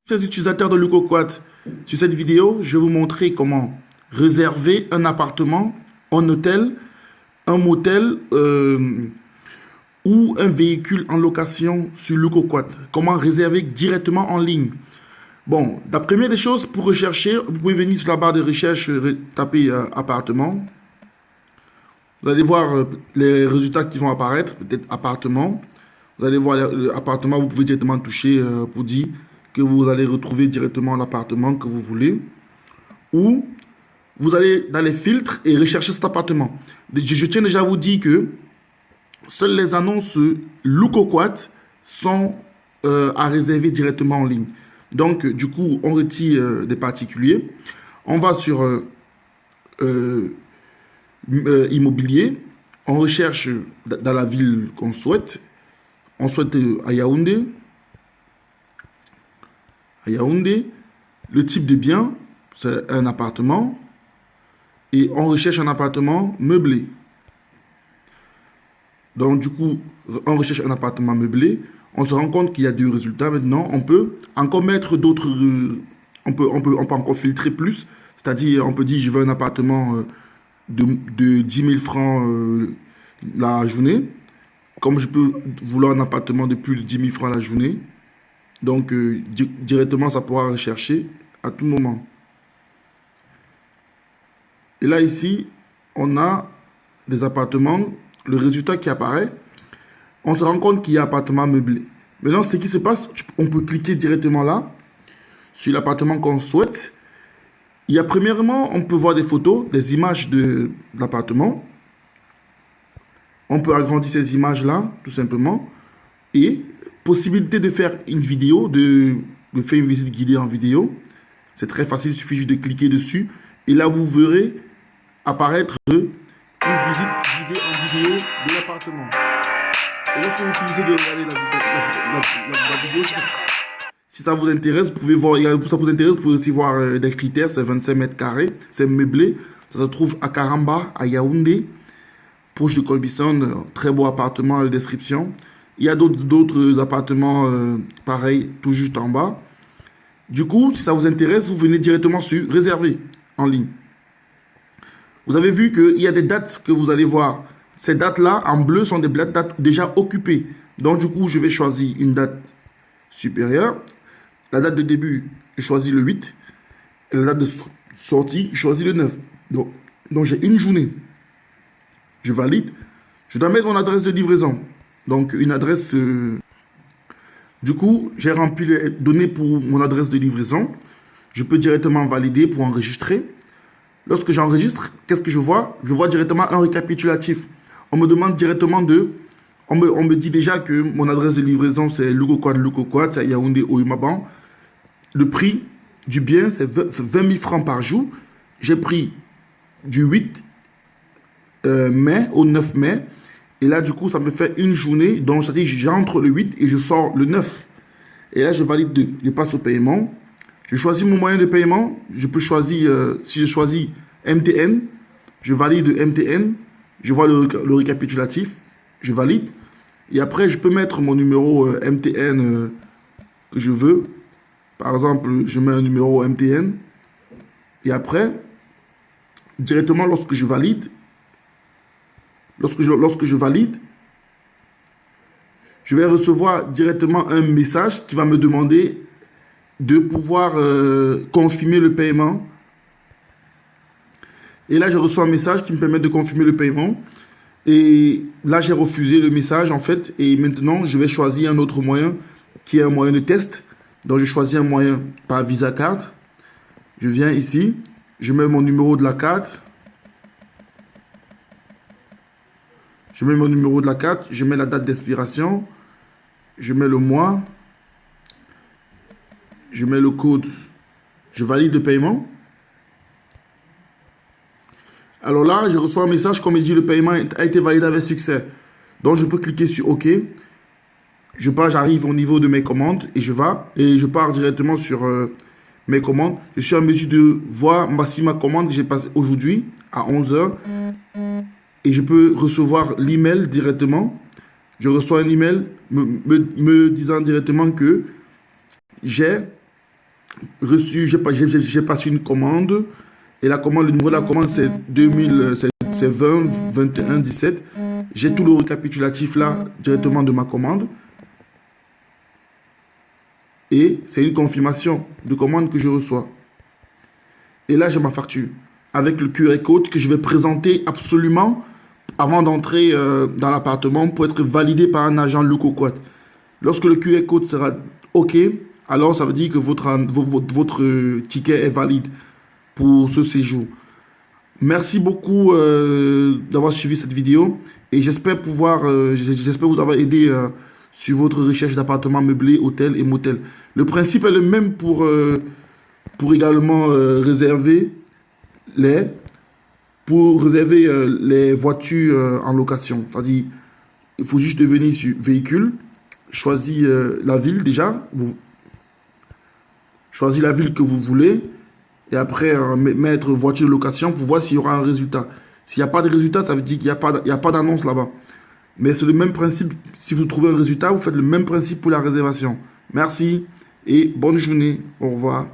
Chers utilisateurs de LucoQuad, sur cette vidéo, je vais vous montrer comment réserver un appartement en hôtel, un motel ou un véhicule en location sur LucoQuad. Comment réserver directement en ligne. Bon, la première des choses, pour rechercher, vous pouvez venir sur la barre de recherche, taper appartement. Vous allez voir les résultats qui vont apparaître, peut-être appartement. Vous allez voir l'appartement, vous pouvez directement toucher pour dire que vous allez retrouver directement l'appartement que vous voulez. Ou vous allez dans les filtres et rechercher cet appartement. Je tiens déjà à vous dire que seules les annonces LucoQuad sont à réserver directement en ligne. Donc, du coup, on retire des particuliers. On va sur immobilier. On recherche dans la ville qu'on souhaite. On souhaite à Yaoundé. À Yaoundé. Le type de bien, c'est un appartement. Et on recherche un appartement meublé. Donc, du coup, on recherche un appartement meublé. On se rend compte qu'il y a deux résultats. Maintenant, on peut encore mettre d'autres... on peut encore filtrer plus. C'est-à-dire, on peut dire, je veux un appartement de 10 000 francs la journée. Comme je peux vouloir un appartement de plus de 10 000 francs la journée. Donc, directement, ça pourra rechercher à tout moment. Et là, ici, on a des appartements. Le résultat qui apparaît, on se rend compte qu'il y a appartement meublé. Maintenant, ce qui se passe, on peut cliquer directement là, sur l'appartement qu'on souhaite. Il y a premièrement, on peut voir des photos, des images de l'appartement. On peut agrandir ces images-là, tout simplement. Et possibilité de faire une vidéo, de faire une visite guidée en vidéo. C'est très facile, il suffit juste de cliquer dessus. Et là, vous verrez apparaître une visite guidée en vidéo de l'appartement. Et lorsque vous finissez de regarder la vidéo, si ça vous intéresse, vous pouvez voir, vous pouvez aussi voir des critères. C'est 25 mètres carrés, c'est meublé. Ça se trouve à Karamba, à Yaoundé, proche de Colbison. Très beau appartement, la description. Il y a d'autres appartements pareils, tout juste en bas. Du coup, si ça vous intéresse, vous venez directement sur réserver en ligne. Vous avez vu qu'il y a des dates que vous allez voir. Ces dates-là, en bleu, sont des dates déjà occupées. Donc, du coup, je vais choisir une date supérieure. La date de début, je choisis le 8. Et la date de sortie, je choisis le 9. Donc j'ai une journée. Je valide. Je dois mettre mon adresse de livraison. Donc, une adresse... Du coup, j'ai rempli les données pour mon adresse de livraison. Je peux directement valider pour enregistrer. Lorsque j'enregistre, qu'est-ce que je vois? Je vois directement un récapitulatif. On me demande directement de... On me dit déjà que mon adresse de livraison, c'est LucoQuad, c'est Yaoundé Oimaban. Le prix du bien, c'est 20 000 francs par jour. J'ai pris du 8 mai au 9 mai. Et là, du coup, ça me fait une journée. Donc, c'est-à-dire que j'entre le 8 et je sors le 9. Et là, je valide 2. Je passe au paiement. Je choisis mon moyen de paiement. Je peux choisir, si je choisis MTN, je valide MTN. Je vois le récapitulatif. Je valide. Et après, je peux mettre mon numéro MTN que je veux. Par exemple, je mets un numéro MTN. Et après, directement, lorsque je valide, je vais recevoir directement un message qui va me demander de pouvoir confirmer le paiement. Et là, je reçois un message qui me permet de confirmer le paiement. Et là, j'ai refusé le message, en fait. Et maintenant, je vais choisir un autre moyen qui est un moyen de test. Donc, je choisis un moyen par Visa Card. Je viens ici. Je mets mon numéro de la carte. Je mets mon numéro de la carte. Je mets la date d'expiration. Je mets le mois. Je mets le code. Je valide le paiement. Alors là, je reçois un message comme il dit le paiement a été validé avec succès. Donc, je peux cliquer sur OK. J'arrive au niveau de mes commandes et je pars directement sur mes commandes. Je suis en mesure de voir ma commande que j'ai passée aujourd'hui à 11 h. Et je peux recevoir l'email directement. Je reçois un email me disant directement que j'ai reçu, j'ai passé une commande. Et la commande, le numéro de la commande, c'est 20, 21, 17. J'ai tout le récapitulatif là, directement de ma commande. Et c'est une confirmation de commande que je reçois. Et là, j'ai ma facture avec le QR code que je vais présenter absolument avant d'entrer dans l'appartement pour être validé par un agent Locoquat. Lorsque le QR code sera OK, alors ça veut dire que votre ticket est valide pour ce séjour. Merci beaucoup d'avoir suivi cette vidéo et j'espère vous avoir aidé sur votre recherche d'appartements meublés, hôtels et motels. Le principe est le même pour également réserver les voitures en location. C'est-à-dire, il faut juste venir sur véhicule, choisir la ville déjà, choisir la ville que vous voulez et après mettre voiture de location pour voir s'il y aura un résultat. S'il n'y a pas de résultat, ça veut dire qu'il n'y a pas d'annonce là-bas. Mais c'est le même principe. Si vous trouvez un résultat, vous faites le même principe pour la réservation. Merci et bonne journée. Au revoir.